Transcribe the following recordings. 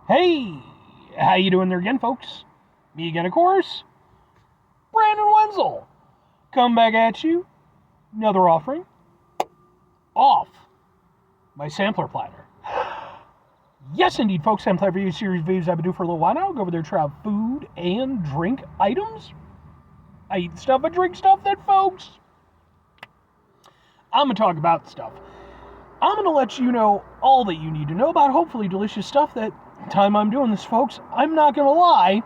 Hey, how you doing there again, folks? Me again, of course, Brandon Wenzel. Come back at you, another offering, off my sampler platter. Yes, indeed, folks, sampler review series videos I've been doing for a little while now. I'll go over there, try out food and drink items. I eat stuff, I drink stuff that, folks. I'm going to talk about stuff. I'm going to let you know all that you need to know about hopefully delicious stuff that time I'm doing this, folks. I'm not going to lie.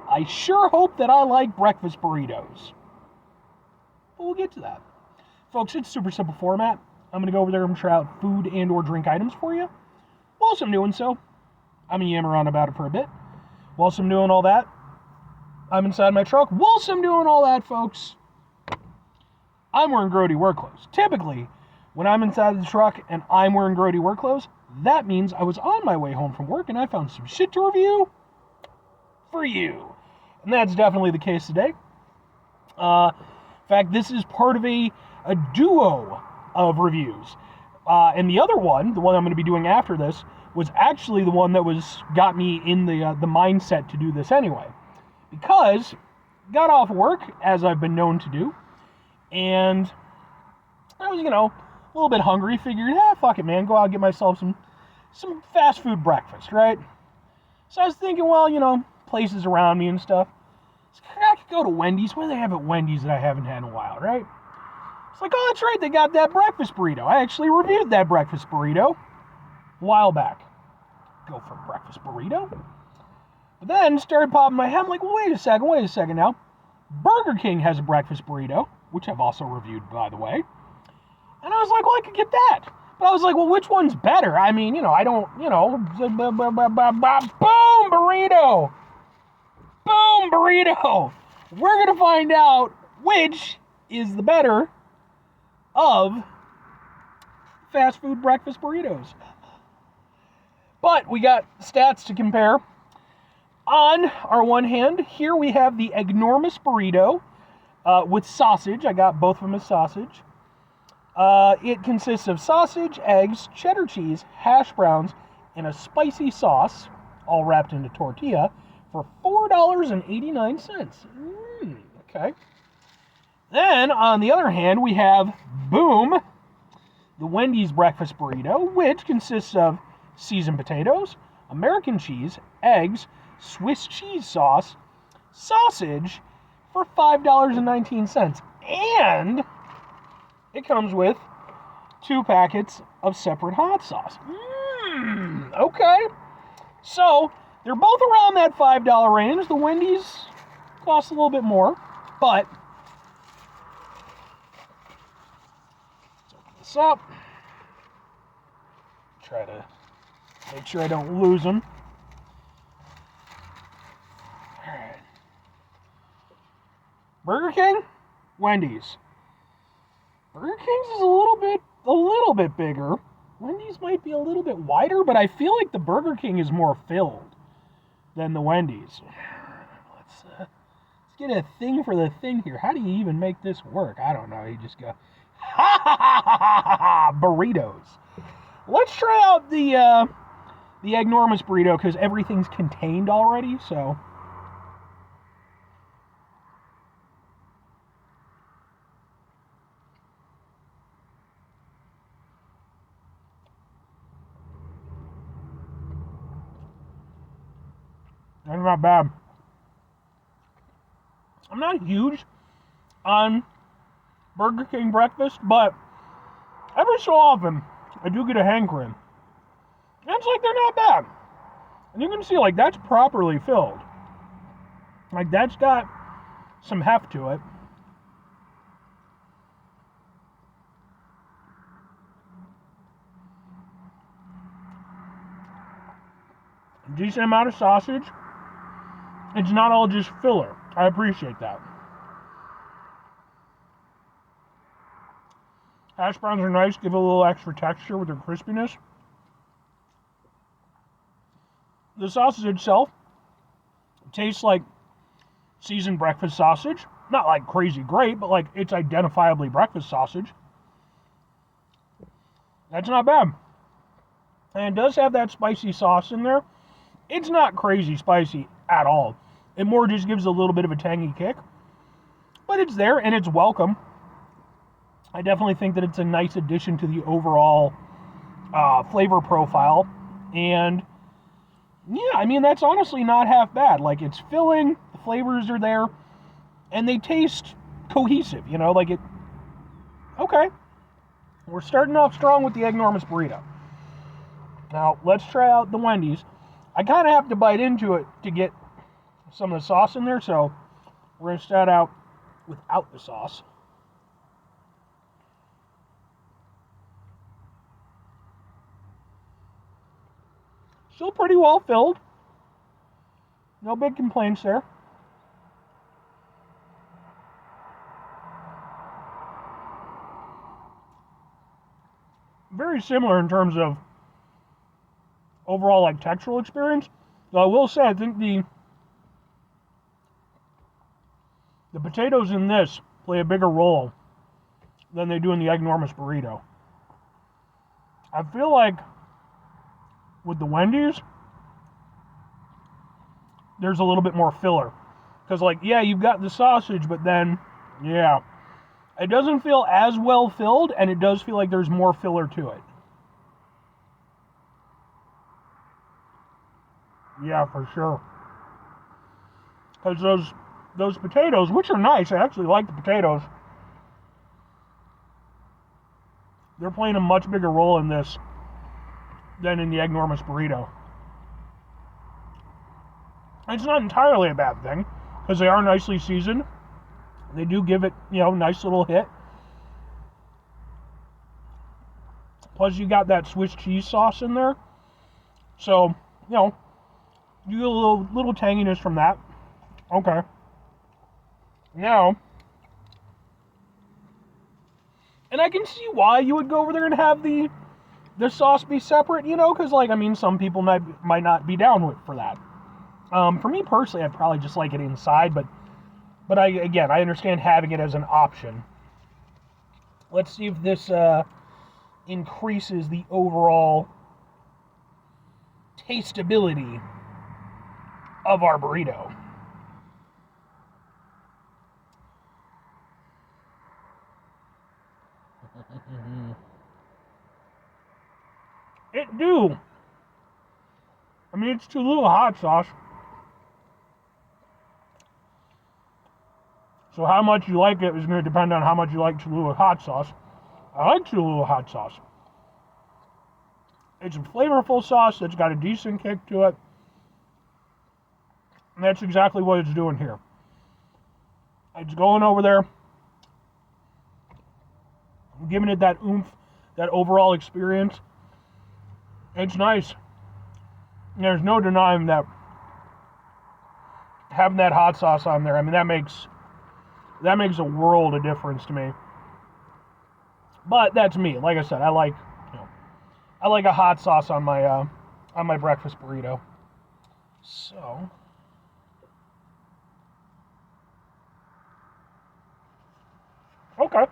I sure hope that I like breakfast burritos. But we'll get to that. Folks, it's super simple format. I'm going to go over there and try out food and or drink items for you. Whilst I'm doing so, I'm going to yammer on about it for a bit. Whilst I'm doing all that, I'm inside my truck. Whilst I'm doing all that, folks, I'm wearing grody work clothes. Typically, when I'm inside the truck and I'm wearing grody work clothes, that means I was on my way home from work and I found some shit to review for you. And that's definitely the case today. In fact, this is part of a duo of reviews. And the other one, the one I'm going to be doing after this, was actually the one that got me in the mindset to do this anyway. Because got off work, as I've been known to do, and I was, a little bit hungry. Figured, fuck it, man, go out and get myself some fast food breakfast, right? So I was thinking, well, places around me and stuff. So I could go to Wendy's. What do they have at Wendy's that I haven't had in a while, right? It's like, oh, that's right, they got that breakfast burrito. I actually reviewed that breakfast burrito a while back. Go for a breakfast burrito. But then started popping my head. I'm like, well, wait a second now. Burger King has a breakfast burrito, which I've also reviewed, by the way. And I was like, well, I could get that. But I was like, well, which one's better? I mean, I don't, boom, burrito. Boom, burrito. We're going to find out which is the better of fast food breakfast burritos. But we got stats to compare. On our one hand, here we have the enormous burrito with sausage. I got both of them as sausage. It consists of sausage, eggs, cheddar cheese, hash browns, and a spicy sauce, all wrapped into tortilla, for $4.89. Okay. Then, on the other hand, we have Boom, the Wendy's breakfast burrito, which consists of seasoned potatoes, American cheese, eggs, Swiss cheese sauce, sausage, for $5.19. And it comes with 2 packets of separate hot sauce. Okay. So, they're both around that $5 range. The Wendy's costs a little bit more, but let's open this up. Try to make sure I don't lose them. All right. Burger King, Wendy's. Burger King's is a little bit bigger. Wendy's might be a little bit wider, but I feel like the Burger King is more filled than the Wendy's. Let's get a thing for the thing here. How do you even make this work? I don't know. You just go, ha ha ha ha ha ha, burritos. Let's try out the enormous burrito because everything's contained already. So. That's not bad. I'm not huge on Burger King breakfast, but every so often, I do get a hankering. And it's like they're not bad. And you can see, that's properly filled. That's got some heft to it. A decent amount of sausage. It's not all just filler. I appreciate that. Hash browns are nice, give it a little extra texture with their crispiness. The sausage itself tastes like seasoned breakfast sausage. Not like crazy great, but it's identifiably breakfast sausage. That's not bad. And it does have that spicy sauce in there. It's not crazy spicy at all. It more just gives a little bit of a tangy kick. But it's there, and it's welcome. I definitely think that it's a nice addition to the overall flavor profile. And, yeah, I mean, that's honestly not half bad. Like, it's filling, the flavors are there, and they taste cohesive, you know? Like, it... Okay. We're starting off strong with the Eggnormous Burrito. Now, let's try out the Wendy's. I kind of have to bite into it to get some of the sauce in there, so we're going to start out without the sauce. Still pretty well filled. No big complaints there. Very similar in terms of overall, like, textural experience. Though I will say, I think the potatoes in this play a bigger role than they do in the Eggnormous Burrito. I feel like with the Wendy's, there's a little bit more filler. Because, like, yeah, you've got the sausage, but then, yeah, it doesn't feel as well filled, and it does feel like there's more filler to it. Yeah, for sure. Because those potatoes, which are nice, I actually like the potatoes, they're playing a much bigger role in this than in the Eggnormous Burrito. It's not entirely a bad thing, because they are nicely seasoned. They do give it, you know, nice little hit. Plus, you got that Swiss cheese sauce in there. So, you know, you get a little tanginess from that. Okay. Now, and I can see why you would go over there and have the sauce be separate, you know, because, like, I mean, some people might not be down for that. For me personally, I'd probably just like it inside, but I understand having it as an option. Let's see if this increases the overall tasteability of our burrito. It do. I mean, it's Cholula hot sauce. So how much you like it is going to depend on how much you like Cholula hot sauce. I like Cholula hot sauce. It's a flavorful sauce that's got a decent kick to it. And that's exactly what it's doing here. It's going over there, giving it that oomph, that overall experience. It's nice. There's no denying that having that hot sauce on there, I mean, that makes a world of difference to me. But that's me. Like I said, I like a hot sauce on my breakfast burrito. So, okay.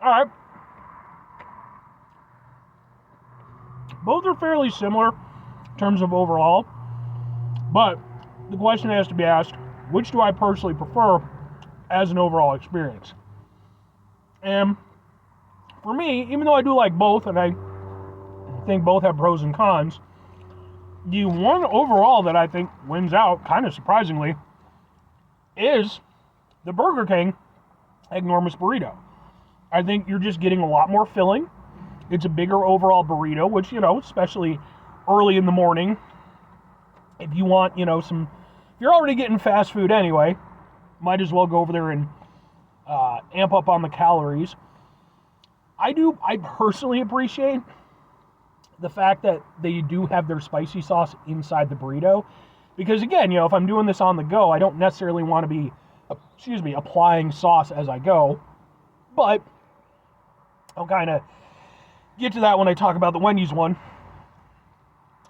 All right. Both are fairly similar in terms of overall, but the question has to be asked, which do I personally prefer as an overall experience? And for me, even though I do like both, and I think both have pros and cons, the one overall that I think wins out, kind of surprisingly, is the Burger King Eggnormous Burrito. I think you're just getting a lot more filling. It's a bigger overall burrito, which, you know, especially early in the morning, if you want, you know, if you're already getting fast food anyway, might as well go over there and amp up on the calories. I personally appreciate the fact that they do have their spicy sauce inside the burrito, because again, you know, if I'm doing this on the go, I don't necessarily want to be, applying sauce as I go, but I'll kind of get to that when I talk about the Wendy's one.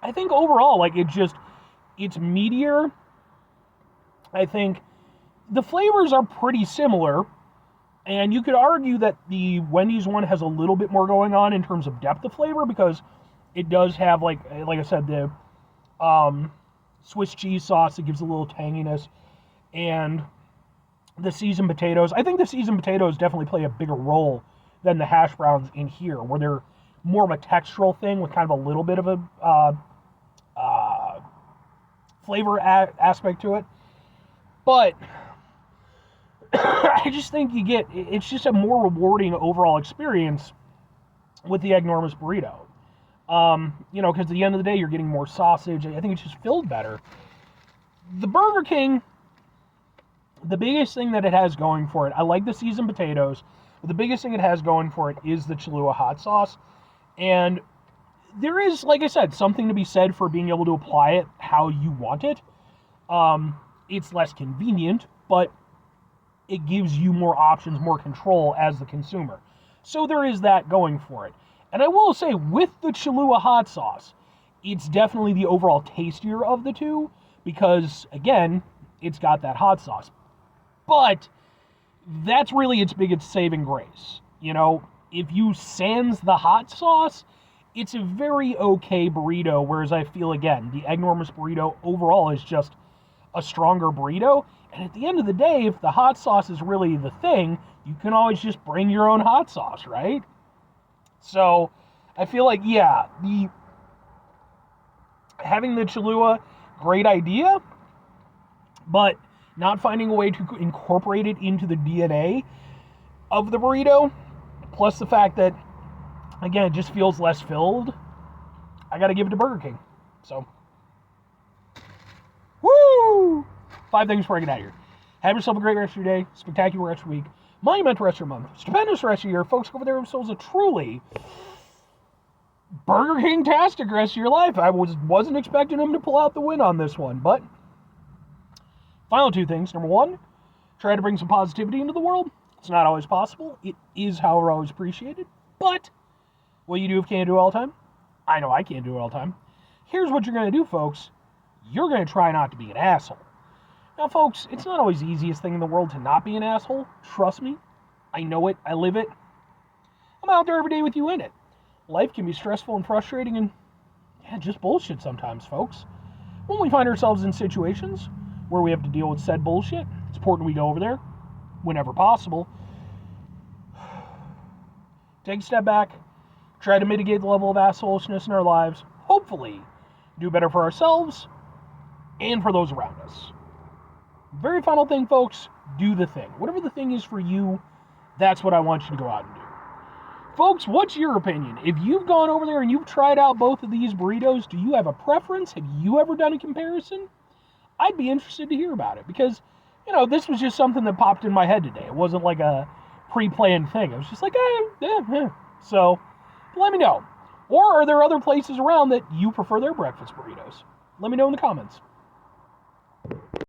I think overall, like, it's meatier. I think the flavors are pretty similar, And you could argue that the Wendy's one has a little bit more going on in terms of depth of flavor because it does have, like I said, the Swiss cheese sauce that gives a little tanginess, and the seasoned potatoes. I think the seasoned potatoes definitely play a bigger role than the hash browns in here, where they're more of a textural thing with kind of a little bit of a flavor aspect to it. But I just think it's just a more rewarding overall experience with the Eggnormous burrito. Because at the end of the day, you're getting more sausage. I think it's just filled better. The Burger King, the biggest thing that it has going for it, I like the seasoned potatoes, but the biggest thing it has going for it is the Cholula hot sauce. And there is, like I said, something to be said for being able to apply it how you want it. It's less convenient, but it gives you more options, more control as the consumer. So there is that going for it. And I will say, with the Cholula hot sauce, it's definitely the overall tastier of the two because, again, it's got that hot sauce. But that's really its biggest saving grace. If you sans the hot sauce, it's a very okay burrito, whereas I feel, again, the Eggnormous burrito overall is just a stronger burrito. And at the end of the day, if the hot sauce is really the thing, you can always just bring your own hot sauce, right? So I feel like, yeah, having the Cholula, great idea, but not finding a way to incorporate it into the DNA of the burrito, plus the fact that, again, it just feels less filled, I got to give it to Burger King. So, woo! 5 things before I get out of here. Have yourself a great rest of your day, spectacular rest of your week, monumental rest of your month, stupendous rest of your year. Folks, over there themselves a truly Burger King-tastic rest of your life. I wasn't expecting them to pull out the win on this one, but final 2 things. Number 1, try to bring some positivity into the world. It's not always possible. It is, however, always appreciated. But what you do if you can't do it all the time, I know I can't do it all the time. Here's what you're going to do, folks. You're going to try not to be an asshole. Now, folks, it's not always the easiest thing in the world to not be an asshole. Trust me. I know it. I live it. I'm out there every day with you in it. Life can be stressful and frustrating and, just bullshit sometimes, folks. When we find ourselves in situations where we have to deal with said bullshit, it's important we go over there whenever possible. Take a step back. Try to mitigate the level of assholishness in our lives. Hopefully, do better for ourselves and for those around us. Very final thing, folks, do the thing. Whatever the thing is for you, that's what I want you to go out and do. Folks, what's your opinion? If you've gone over there and you've tried out both of these burritos, do you have a preference? Have you ever done a comparison? I'd be interested to hear about it because, this was just something that popped in my head today. It wasn't like a pre-planned thing. It was just like, So, let me know. Or are there other places around that you prefer their breakfast burritos? Let me know in the comments.